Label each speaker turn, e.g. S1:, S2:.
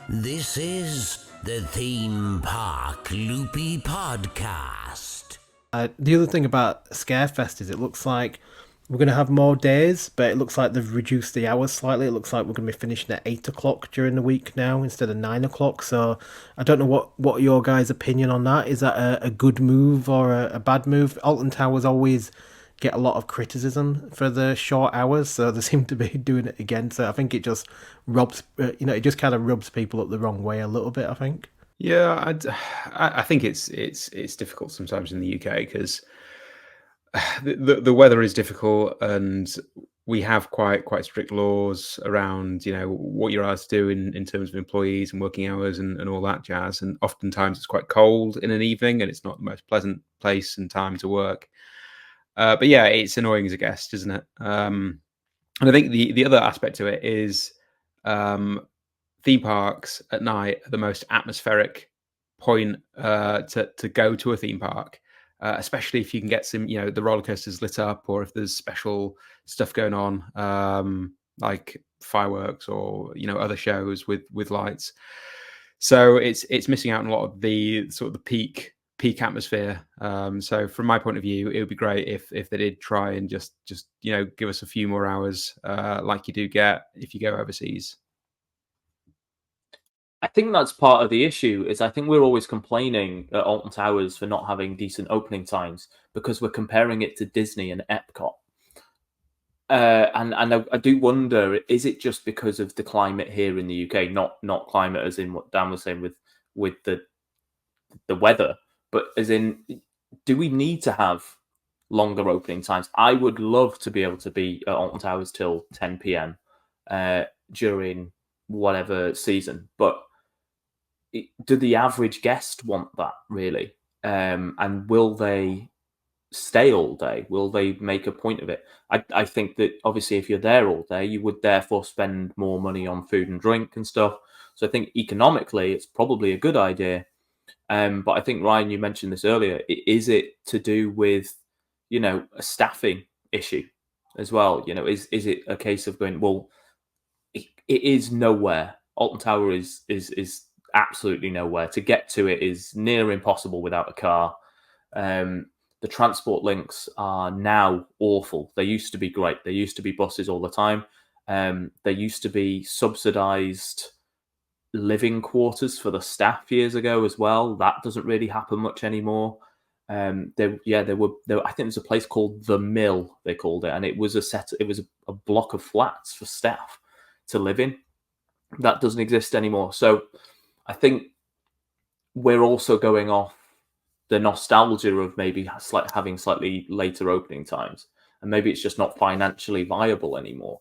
S1: This is the Theme Park Loopy podcast.
S2: The other thing about Scarefest is it looks like we're going to have more days, but it looks like they've reduced the hours slightly. It looks like we're going to be finishing at 8 o'clock during the week now instead of 9 o'clock. So I don't know what your guys' opinion on that. Is that a good move or a bad move? Alton Towers always get a lot of criticism for the short hours, so they seem to be doing it again. So I think it just robs, it just kind of rubs people up the wrong way a little bit, I think.
S3: Yeah, I think it's difficult sometimes in the UK because the weather is difficult, and we have quite strict laws around what you're allowed to do in terms of employees and working hours and all that jazz. And oftentimes it's quite cold in an evening, and it's not the most pleasant place and time to work. But yeah, it's annoying as a guest, isn't it? And I think the other aspect to it is theme parks at night are the most atmospheric point to go to a theme park, especially if you can get some, the roller coasters lit up, or if there's special stuff going on, like fireworks or other shows with lights. So it's missing out on a lot of the sort of the peak atmosphere. So from my point of view, it would be great if they did try and just give us a few more hours, like you do get if you go overseas.
S4: I think that's part of the issue. Is I think we're always complaining at Alton Towers for not having decent opening times because we're comparing it to Disney and Epcot. And I do wonder, is it just because of the climate here in the UK, not climate as in what Dan was saying with the weather, but as in, do we need to have longer opening times? I would love to be able to be at Alton Towers till 10 p.m. During whatever season, but do the average guest want that really? And will they stay all day? Will they make a point of it? I think that obviously if you're there all day, you would therefore spend more money on food and drink and stuff. So I think economically, it's probably a good idea. But I think, Ryan, you mentioned this earlier. Is it to do with, a staffing issue as well? Is it a case of going, well, it is nowhere. Alton Tower is absolutely nowhere. To get to it is near impossible without a car. The transport links are now awful. They used to be great. There used to be buses all the time. There used to be subsidized living quarters for the staff years ago as well. That doesn't really happen much anymore. There were. I think there's a place called The Mill, they called it, and it was a block of flats for staff to live in. That doesn't exist anymore. So I think we're also going off the nostalgia of maybe having slightly later opening times, and maybe it's just not financially viable anymore.